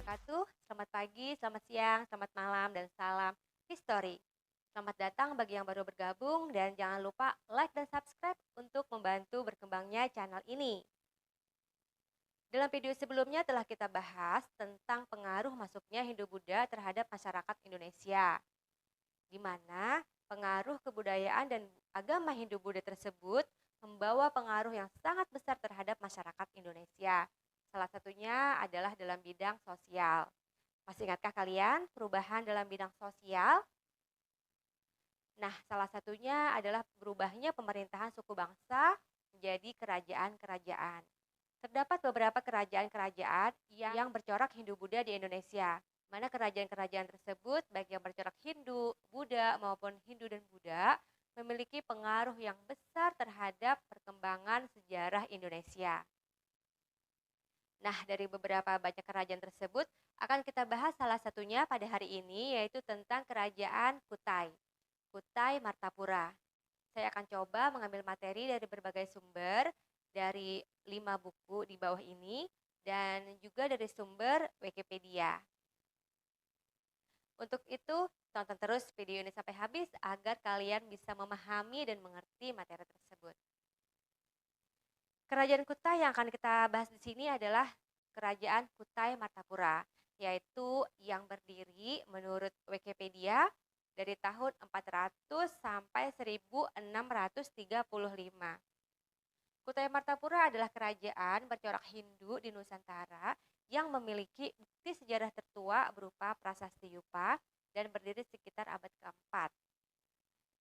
wabarakatuh. Selamat pagi, selamat siang, selamat malam, dan salam history. Selamat datang bagi yang baru bergabung dan jangan lupa like dan subscribe untuk membantu berkembangnya channel ini. Dalam video sebelumnya telah kita bahas tentang pengaruh masuknya Hindu-Buddha terhadap masyarakat Indonesia, di mana pengaruh kebudayaan dan agama Hindu-Buddha tersebut membawa pengaruh yang sangat besar terhadap masyarakat Indonesia. Salah satunya adalah dalam bidang sosial. Masih ingatkah kalian perubahan dalam bidang sosial? Nah, salah satunya adalah berubahnya pemerintahan suku bangsa menjadi kerajaan-kerajaan. Terdapat beberapa kerajaan-kerajaan yang bercorak Hindu-Buddha di Indonesia. Mana kerajaan-kerajaan tersebut, baik yang bercorak Hindu, Buddha, maupun Hindu dan Buddha, memiliki pengaruh yang besar terhadap perkembangan sejarah Indonesia. Nah, dari beberapa banyak kerajaan tersebut, akan kita bahas salah satunya pada hari ini, yaitu tentang Kerajaan Kutai, Kutai Martapura. Saya akan coba mengambil materi dari berbagai sumber, dari 5 buku di bawah ini, dan juga dari sumber Wikipedia. Untuk itu, tonton terus video ini sampai habis agar kalian bisa memahami dan mengerti materi tersebut. Kerajaan Kutai yang akan kita bahas di sini adalah Kerajaan Kutai Martapura, yaitu yang berdiri menurut Wikipedia dari tahun 400 sampai 1635. Kutai Martapura adalah kerajaan bercorak Hindu di Nusantara yang memiliki bukti sejarah tertua berupa prasasti Yupa dan berdiri sekitar abad keempat.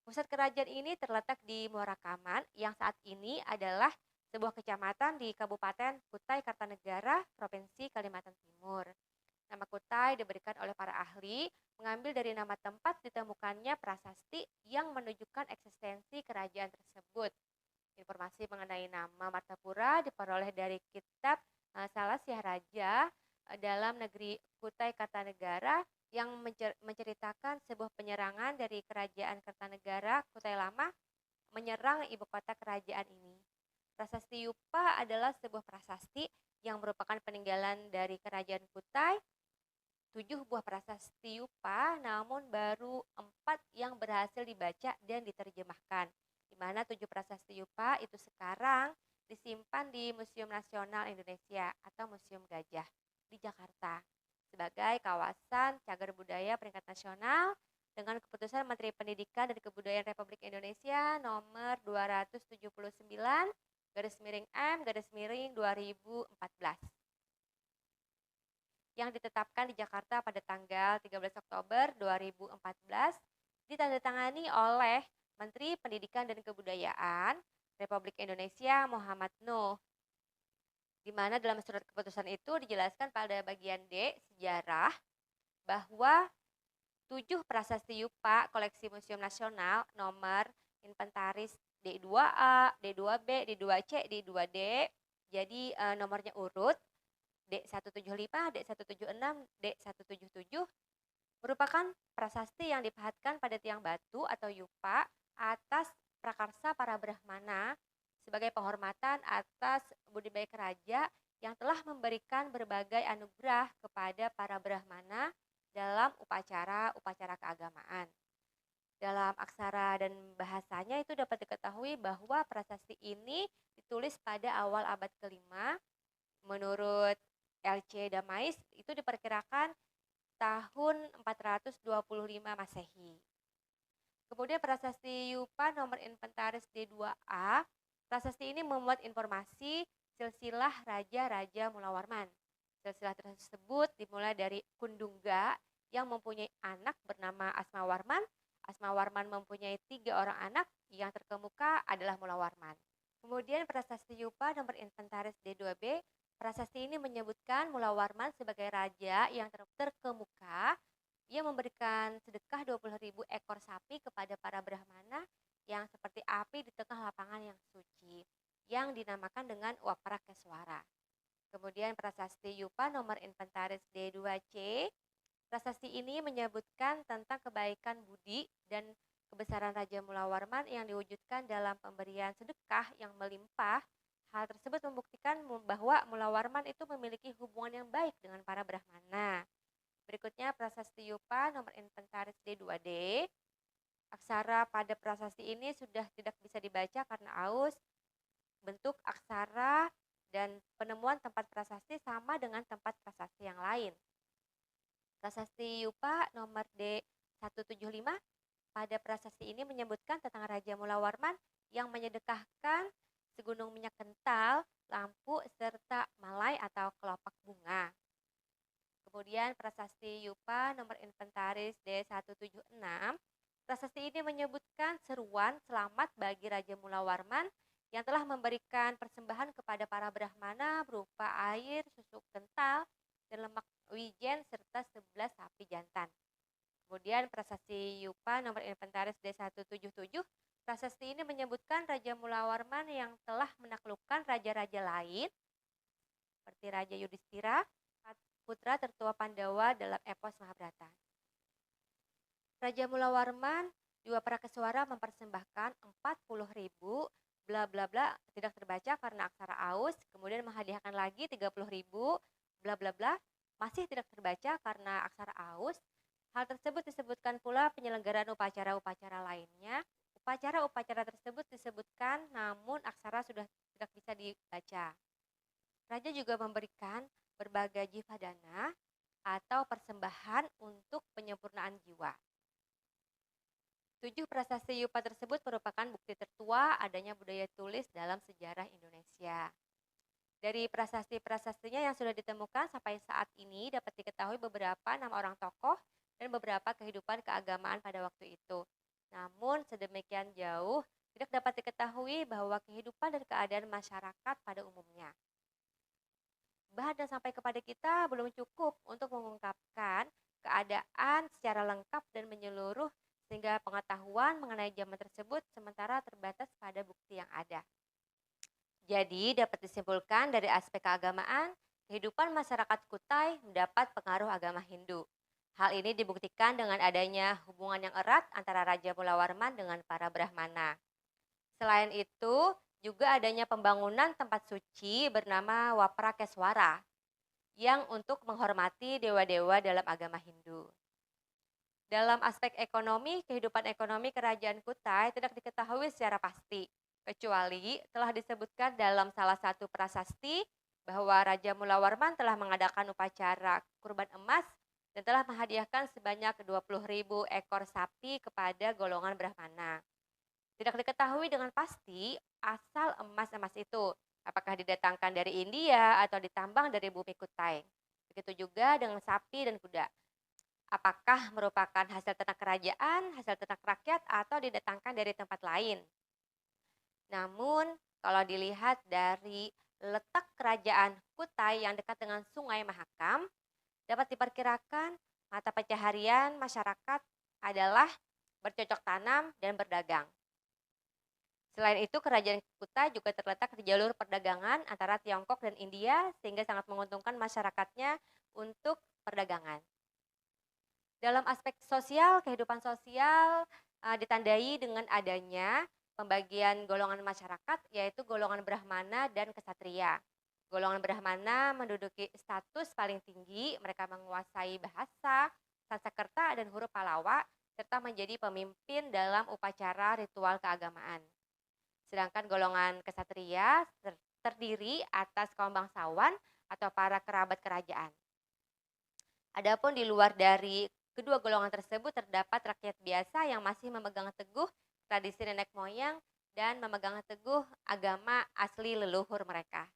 Pusat kerajaan ini terletak di Muara Kaman yang saat ini adalah sebuah kecamatan di Kabupaten Kutai Kartanegara, Provinsi Kalimantan Timur. Nama Kutai diberikan oleh para ahli mengambil dari nama tempat ditemukannya prasasti yang menunjukkan eksistensi kerajaan tersebut. Informasi mengenai nama Martapura diperoleh dari kitab Salasyah Raja dalam negeri Kutai Kartanegara yang menceritakan sebuah penyerangan dari kerajaan Kartanegara Kutai Lama menyerang ibu kota kerajaan ini. Prasasti Yupa adalah sebuah prasasti yang merupakan peninggalan dari kerajaan Kutai. 7 buah prasasti Yupa, namun baru 4 yang berhasil dibaca dan diterjemahkan. Di mana 7 prasasti Yupa itu sekarang disimpan di Museum Nasional Indonesia atau Museum Gajah di Jakarta sebagai kawasan cagar budaya peringkat nasional dengan keputusan Menteri Pendidikan dan Kebudayaan Republik Indonesia nomor 279 garis miring M garis miring 2014 yang ditetapkan di Jakarta pada tanggal 13 Oktober 2014 ditandatangani oleh Menteri Pendidikan dan Kebudayaan Republik Indonesia Muhammad Nuh, di mana dalam surat keputusan itu dijelaskan pada bagian D, sejarah, bahwa 7 prasasti Yupa koleksi Museum Nasional nomor inventaris D2A, D2B, D2C, D2D, jadi nomornya urut D175, D176, D177 merupakan prasasti yang dipahatkan pada tiang batu atau Yupa atas prakarsa para Brahmana sebagai penghormatan atas budidaya keraja yang telah memberikan berbagai anugerah kepada para Brahmana dalam upacara-upacara keagamaan. Dalam aksara dan bahasanya itu dapat diketahui bahwa prasasti ini ditulis pada awal abad kelima. Menurut L.C. Damais itu diperkirakan tahun 425 Masehi. Kemudian prasasti Yupa nomor inventaris D2A, prasasti ini memuat informasi silsilah raja-raja Mula Warman. Silsilah tersebut dimulai dari Kundungga yang mempunyai anak bernama Asma Warman. Asma Warman mempunyai 3 orang anak, yang terkemuka adalah Mula Warman. Kemudian prasasti Yupa nomor inventaris D2B, prasasti ini menyebutkan Mula Warman sebagai raja yang terkemuka. Ia memberikan sedekah 20.000 ekor sapi kepada para Brahmana yang seperti api di tengah lapangan yang suci, yang dinamakan dengan Waprakeswara. Kemudian prasasti Yupa nomor inventaris D2C, prasasti ini menyebutkan tentang kebaikan budi dan kebesaran Raja Mula Warman yang diwujudkan dalam pemberian sedekah yang melimpah Hal tersebut membuktikan bahwa Mula Warman itu memiliki hubungan yang baik dengan para Brahmana. Berikutnya prasasti Yupa nomor inventaris D2D. Aksara pada prasasti ini sudah tidak bisa dibaca karena aus. Bentuk aksara dan penemuan tempat prasasti sama dengan tempat prasasti yang lain. Prasasti Yupa nomor D175 pada prasasti ini menyebutkan tentang Raja Mula Warman yang menyedekahkan segunung minyak kental, lampu, serta malai atau kelopak bunga. Kemudian prasasti Yupa nomor inventaris D176. Prasasti ini menyebutkan seruan selamat bagi Raja Mula Warman yang telah memberikan persembahan kepada para Brahmana berupa air, susu kental, dan lemak wijen serta 11 sapi jantan. Kemudian prasasti Yupa nomor inventaris D177. Prasasti ini menyebutkan Raja Mula Warman yang telah menaklukkan raja-raja lain seperti Raja Yudhistira, putra tertua Pandawa dalam epos Mahabharata. Raja Mula Warman juga Prakeswara mempersembahkan 40.000 bla bla bla tidak terbaca karena aksara aus, kemudian menghadiahkan lagi 30.000 bla bla bla masih tidak terbaca karena aksara aus. Hal tersebut disebutkan pula penyelenggaraan upacara-upacara lainnya. Upacara-upacara tersebut disebutkan namun aksara sudah tidak bisa dibaca. Raja juga memberikan berbagai jivadana atau persembahan untuk penyempurnaan jiwa. 7 prasasti Yupa tersebut merupakan bukti tertua adanya budaya tulis dalam sejarah Indonesia. Dari prasasti-prasastinya yang sudah ditemukan sampai saat ini dapat diketahui beberapa nama orang tokoh dan beberapa kehidupan keagamaan pada waktu itu. Namun sedemikian jauh tidak dapat diketahui bahwa kehidupan dan keadaan masyarakat pada umumnya. Bahan yang sampai kepada kita belum cukup untuk mengungkapkan keadaan secara lengkap dan menyeluruh sehingga pengetahuan mengenai zaman tersebut sementara terbatas pada bukti yang ada. Jadi dapat disimpulkan dari aspek keagamaan, kehidupan masyarakat Kutai mendapat pengaruh agama Hindu. Hal ini dibuktikan dengan adanya hubungan yang erat antara Raja Mula Warman dengan para Brahmana. Selain itu, juga adanya pembangunan tempat suci bernama Waprakeswara yang untuk menghormati dewa-dewa dalam agama Hindu. Dalam aspek ekonomi, kehidupan ekonomi kerajaan Kutai tidak diketahui secara pasti, kecuali telah disebutkan dalam salah satu prasasti bahwa Raja Mula Warman telah mengadakan upacara kurban emas dan telah menghadiahkan sebanyak 20.000 ekor sapi kepada golongan Brahmana. Tidak diketahui dengan pasti asal emas-emas itu, apakah didatangkan dari India atau ditambang dari bumi Kutai. Begitu juga dengan sapi dan kuda. Apakah merupakan hasil ternak kerajaan, hasil ternak rakyat, atau didatangkan dari tempat lain. Namun, kalau dilihat dari letak kerajaan Kutai yang dekat dengan Sungai Mahakam, dapat diperkirakan mata pencaharian masyarakat adalah bercocok tanam dan berdagang. Selain itu, kerajaan Kutai juga terletak di jalur perdagangan antara Tiongkok dan India sehingga sangat menguntungkan masyarakatnya untuk perdagangan. Dalam aspek sosial, kehidupan sosial ditandai dengan adanya pembagian golongan masyarakat yaitu golongan Brahmana dan Ksatria. Golongan Brahmana menduduki status paling tinggi, mereka menguasai bahasa, Sanskerta dan huruf Palawa serta menjadi pemimpin dalam upacara ritual keagamaan. Sedangkan golongan Ksatria terdiri atas kaum bangsawan atau para kerabat kerajaan. Adapun di luar dari kedua golongan tersebut terdapat rakyat biasa yang masih memegang teguh tradisi nenek moyang dan memegang teguh agama asli leluhur mereka.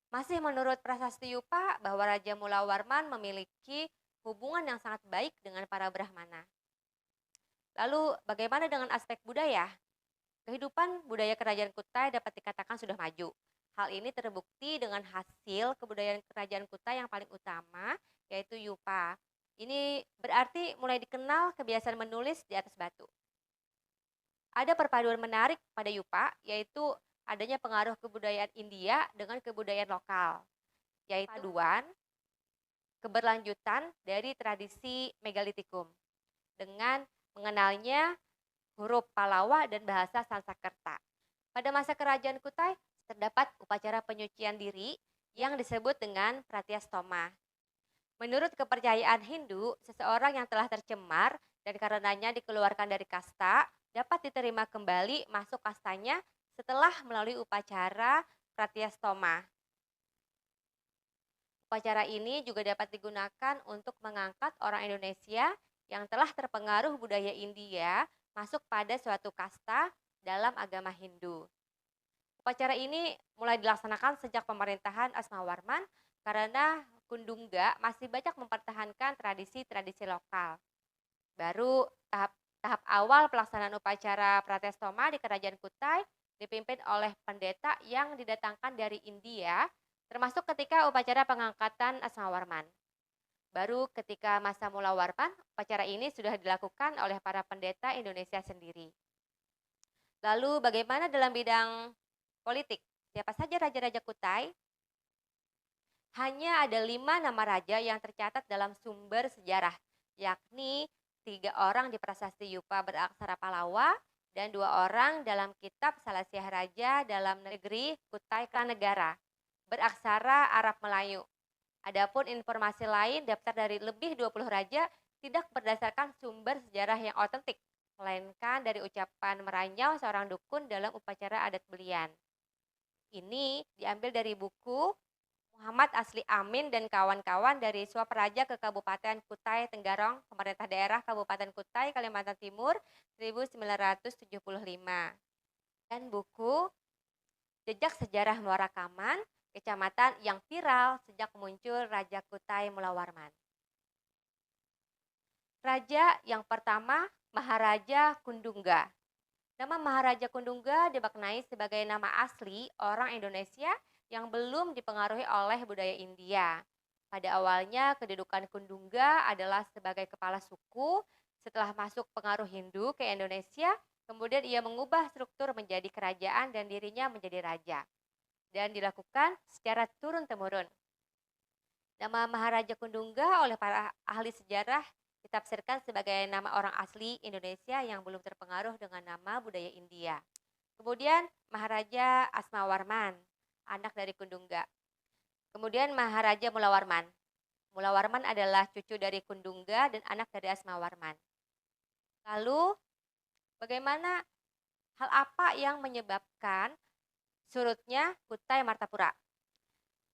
Masih menurut prasasti Yupa bahwa Raja Mula Warman memiliki hubungan yang sangat baik dengan para Brahmana. Lalu bagaimana dengan aspek budaya? Kehidupan budaya kerajaan Kutai dapat dikatakan sudah maju. Hal ini terbukti dengan hasil kebudayaan kerajaan Kutai yang paling utama yaitu Yupa. Ini berarti mulai dikenal kebiasaan menulis di atas batu. Ada perpaduan menarik pada Yupa, yaitu adanya pengaruh kebudayaan India dengan kebudayaan lokal, yaitu paduan keberlanjutan dari tradisi megalitikum dengan mengenalnya huruf Palawa dan bahasa Sanskerta. Pada masa kerajaan Kutai, Terdapat upacara penyucian diri yang disebut dengan pratyastoma. Menurut kepercayaan Hindu, seseorang yang telah tercemar dan karenanya dikeluarkan dari kasta dapat diterima kembali masuk kastanya setelah melalui upacara pratyastoma. Upacara ini juga dapat digunakan untuk mengangkat orang Indonesia yang telah terpengaruh budaya India masuk pada suatu kasta dalam agama Hindu. Upacara ini mulai dilaksanakan sejak pemerintahan Asmawarman karena Kundungga masih banyak mempertahankan tradisi-tradisi lokal. Baru tahap awal pelaksanaan upacara Pratestoma di Kerajaan Kutai dipimpin oleh pendeta yang didatangkan dari India, termasuk ketika upacara pengangkatan Asmawarman. Baru ketika masa Mula Warman, upacara ini sudah dilakukan oleh para pendeta Indonesia sendiri. Lalu bagaimana dalam bidang politik? Siapa saja raja-raja Kutai? Hanya ada 5 nama raja yang tercatat dalam sumber sejarah, yakni 3 orang di prasasti Yupa beraksara Palawa dan 2 orang dalam kitab Salasiah Raja dalam negeri Kutai Kartanegara beraksara Arab Melayu. Adapun informasi lain daftar dari lebih 20 raja tidak berdasarkan sumber sejarah yang otentik, melainkan dari ucapan meranyau seorang dukun dalam upacara adat belian. Ini diambil dari buku Muhammad Asli Amin dan kawan-kawan dari Swaperaja ke Kabupaten Kutai Tenggarong, Pemerintah Daerah Kabupaten Kutai, Kalimantan Timur 1975. Dan buku Jejak Sejarah Muara Kaman, kecamatan yang viral sejak muncul Raja Kutai Mula Warman. Raja yang pertama, Maharaja Kundungga. Nama Maharaja Kundungga dimaknai sebagai nama asli orang Indonesia yang belum dipengaruhi oleh budaya India. Pada awalnya kedudukan Kundungga adalah sebagai kepala suku. Setelah masuk pengaruh Hindu ke Indonesia, kemudian ia mengubah struktur menjadi kerajaan dan dirinya menjadi raja. Dan dilakukan secara turun-temurun. Nama Maharaja Kundungga oleh para ahli sejarah ditafsirkan sebagai nama orang asli Indonesia yang belum terpengaruh dengan nama budaya India. Kemudian Maharaja Asmawarman, anak dari Kundungga. Kemudian Maharaja Mulawarman. Mulawarman adalah cucu dari Kundungga dan anak dari Asmawarman. Lalu bagaimana hal apa yang menyebabkan surutnya Kutai Martapura?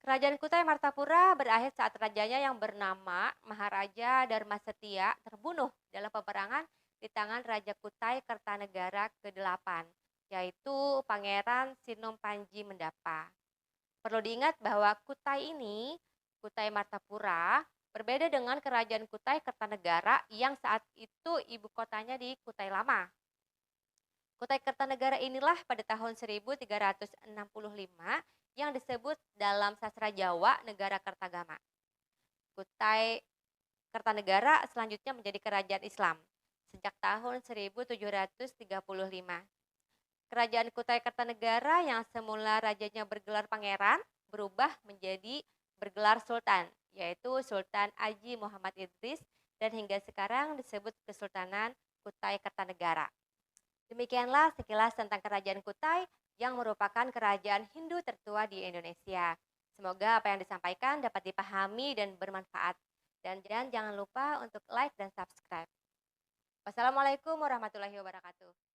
Kerajaan Kutai Martapura berakhir saat rajanya yang bernama Maharaja Dharma Setia terbunuh dalam peperangan di tangan Raja Kutai Kertanegara ke-8, yaitu Pangeran Sinom Panji Mendapa. Perlu diingat bahwa Kutai ini, Kutai Martapura, berbeda dengan Kerajaan Kutai Kertanegara yang saat itu ibu kotanya di Kutai Lama. Kutai Kertanegara inilah pada tahun 1365 yang disebut dalam sastra Jawa negara Kertagama. Kutai Kertanegara selanjutnya menjadi kerajaan Islam sejak tahun 1735. Kerajaan Kutai Kertanegara yang semula rajanya bergelar pangeran berubah menjadi bergelar sultan, yaitu Sultan Aji Muhammad Idris dan hingga sekarang disebut Kesultanan Kutai Kertanegara. Demikianlah sekilas tentang Kerajaan Kutai yang merupakan kerajaan Hindu tertua di Indonesia. Semoga apa yang disampaikan dapat dipahami dan bermanfaat. Dan jangan lupa untuk like dan subscribe. Wassalamualaikum warahmatullahi wabarakatuh.